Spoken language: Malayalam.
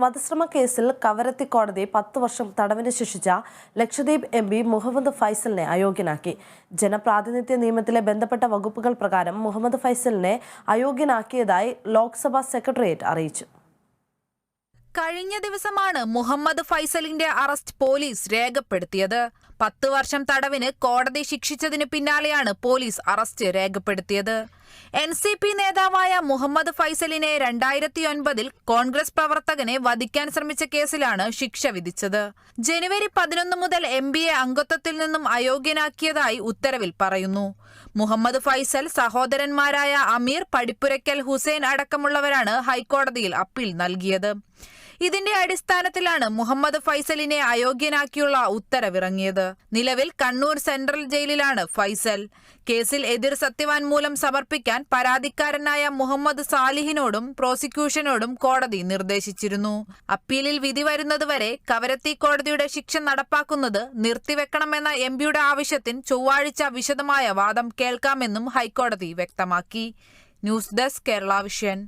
വധശ്രമ കേസിൽ കവരത്തി കോടതി 10 വർഷം തടവിന് ശിക്ഷിച്ച ലക്ഷദ്വീപ് MP മുഹമ്മദ് ഫൈസലിനെ അയോഗ്യനാക്കി. ജനപ്രാതിനിധ്യ നിയമത്തിലെ ബന്ധപ്പെട്ട വകുപ്പുകൾ പ്രകാരം മുഹമ്മദ് ഫൈസലിനെ അയോഗ്യനാക്കിയതായി ലോക്സഭാ സെക്രട്ടേറിയറ്റ് അറിയിച്ചു. കഴിഞ്ഞ ദിവസമാണ് മുഹമ്മദ് ഫൈസലിന്റെ അറസ്റ്റ് പോലീസ് രേഖപ്പെടുത്തിയത്. 10 വർഷം തടവിന് കോടതി ശിക്ഷിച്ചതിന് പിന്നാലെയാണ് പോലീസ് അറസ്റ്റ് രേഖപ്പെടുത്തിയത്. NCP നേതാവായ മുഹമ്മദ് ഫൈസലിനെ 2009 കോൺഗ്രസ് പ്രവർത്തകനെ വധിക്കാൻ ശ്രമിച്ച കേസിലാണ് ശിക്ഷ വിധിച്ചത്. ജനുവരി 11 മുതൽ MBA അംഗത്വത്തിൽ നിന്നും അയോഗ്യനാക്കിയതായി ഉത്തരവിൽ പറയുന്നു. മുഹമ്മദ് ഫൈസൽ സഹോദരന്മാരായ അമീർ, പടിപ്പുരയ്ക്കൽ ഹുസൈൻ അടക്കമുള്ളവരാണ് ഹൈക്കോടതിയിൽ അപ്പീൽ നൽകിയത്. ഇതിന്റെ അടിസ്ഥാനത്തിലാണ് മുഹമ്മദ് ഫൈസലിനെ അയോഗ്യനാക്കിയുള്ള ഉത്തരവിറങ്ങിയത്. നിലവിൽ കണ്ണൂർ സെൻട്രൽ ജയിലിലാണ് ഫൈസൽ. കേസിൽ എതിർ സത്യവാങ്മൂലം സമർപ്പിക്കാൻ പരാതിക്കാരനായ മുഹമ്മദ് സാലിഹിനോടും പ്രോസിക്യൂഷനോടും കോടതി നിർദ്ദേശിച്ചിരുന്നു. അപ്പീലിൽ വിധി വരുന്നതുവരെ കവരത്തി കോടതിയുടെ ശിക്ഷ നടപ്പാക്കുന്നത് നിർത്തിവെക്കണമെന്ന MPയുടെ ആവശ്യത്തിന് ചൊവ്വാഴ്ച വിശദമായ വാദം കേൾക്കാമെന്നും ഹൈക്കോടതി വ്യക്തമാക്കി. News desk Kerala vision.